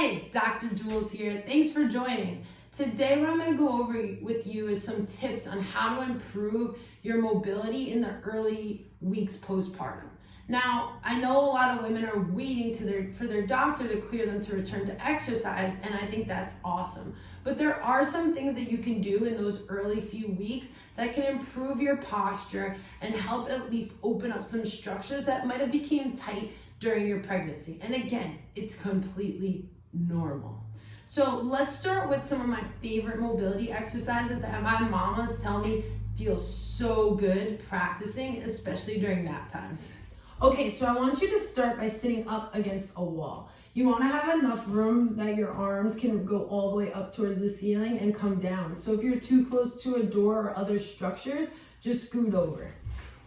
Hey, Dr. Jules here. Thanks for joining. Today what I'm going to go over with you is some tips on how to improve your mobility in the early weeks postpartum. Now, I know a lot of women are waiting for their doctor to clear them to return to exercise, and I think that's awesome. But there are some things that you can do in those early few weeks that can improve your posture and help at least open up some structures that might have become tight during your pregnancy. And again, it's completely normal. So let's start with some of my favorite mobility exercises that my mamas tell me feel so good practicing, especially during nap times. Okay, so I want you to start by sitting up against a wall. You want to have enough room that your arms can go all the way up towards the ceiling and come down. So if you're too close to a door or other structures, just scoot over.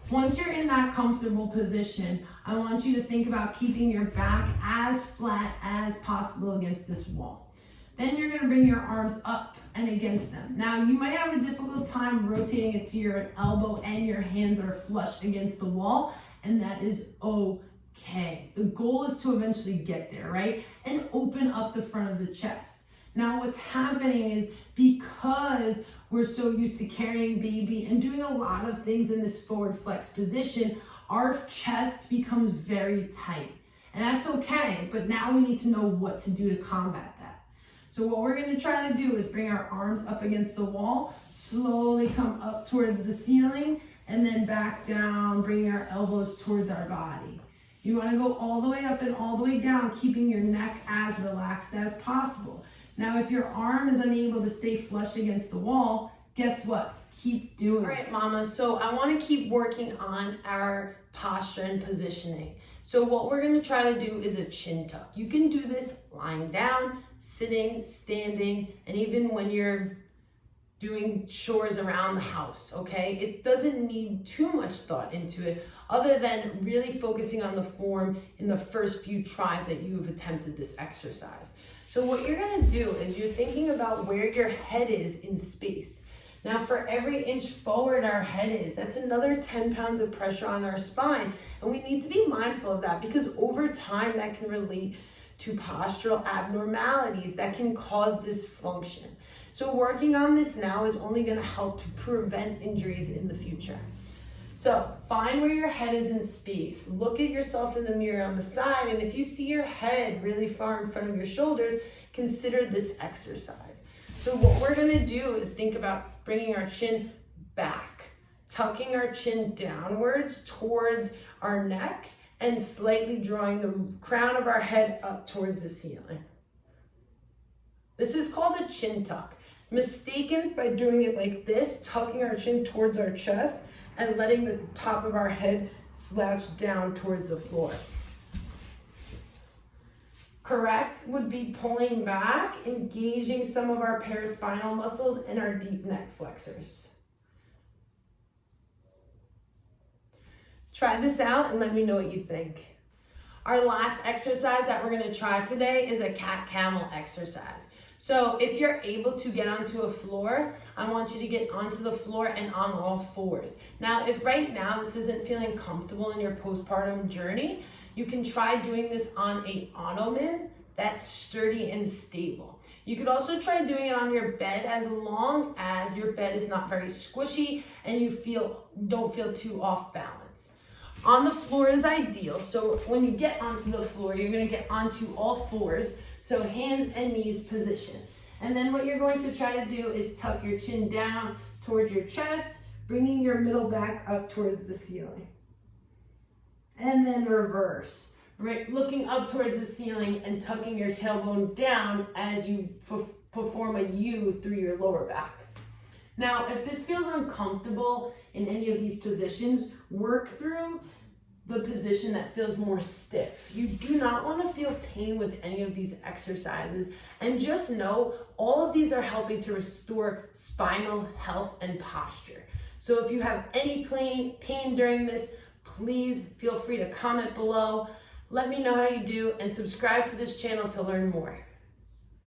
Once you're in that comfortable position, I want you to think about keeping your back as flat as possible against this wall. Then you're going to bring your arms up and against them. Now, you might have a difficult time rotating it so your elbow and your hands are flush against the wall, and that is okay. The goal is to eventually get there, right? And open up the front of the chest. Now, what's happening is because we're so used to carrying baby and doing a lot of things in this forward flex position, our chest becomes very tight. And that's okay, but now we need to know what to do to combat that. So what we're gonna try to do is bring our arms up against the wall, slowly come up towards the ceiling, and then back down, bringing our elbows towards our body. You wanna go all the way up and all the way down, keeping your neck as relaxed as possible. Now, if your arm is unable to stay flush against the wall, guess what? Keep doing it. All right, mama, so I wanna keep working on our posture and positioning. So what we're gonna try to do is a chin tuck. You can do this lying down, sitting, standing, and even when you're doing chores around the house, okay? It doesn't need too much thought into it other than really focusing on the form in the first few tries that you've attempted this exercise. So what you're gonna do is you're thinking about where your head is in space. Now for every inch forward our head is, that's another 10 pounds of pressure on our spine. And we need to be mindful of that because over time that can relate to postural abnormalities that can cause dysfunction. So working on this now is only gonna help to prevent injuries in the future. So find where your head is in space. Look at yourself in the mirror on the side, and if you see your head really far in front of your shoulders, consider this exercise. So what we're gonna do is think about bringing our chin back, tucking our chin downwards towards our neck, and slightly drawing the crown of our head up towards the ceiling. This is called a chin tuck. Mistaken by doing it like this, tucking our chin towards our chest and letting the top of our head slouch down towards the floor. Correct would be pulling back, engaging some of our paraspinal muscles and our deep neck flexors. Try this out and let me know what you think. Our last exercise that we're gonna try today is a Cat-Camel exercise. So if you're able to get onto a floor, I want you to get onto the floor and on all fours. Now, if right now this isn't feeling comfortable in your postpartum journey, you can try doing this on a ottoman that's sturdy and stable. You could also try doing it on your bed as long as your bed is not very squishy and you don't feel too off balance. On the floor is ideal. So when you get onto the floor, you're gonna get onto all fours. So hands and knees position. And then what you're going to try to do is tuck your chin down towards your chest, bringing your middle back up towards the ceiling. And then reverse, right? Looking up towards the ceiling and tucking your tailbone down as you perform a U through your lower back. Now, if this feels uncomfortable in any of these positions, work through the position that feels more stiff. You do not want to feel pain with any of these exercises, and just know all of these are helping to restore spinal health and posture. So if you have any pain during this, please feel free to comment below. Let me know how you do and subscribe to this channel to learn more.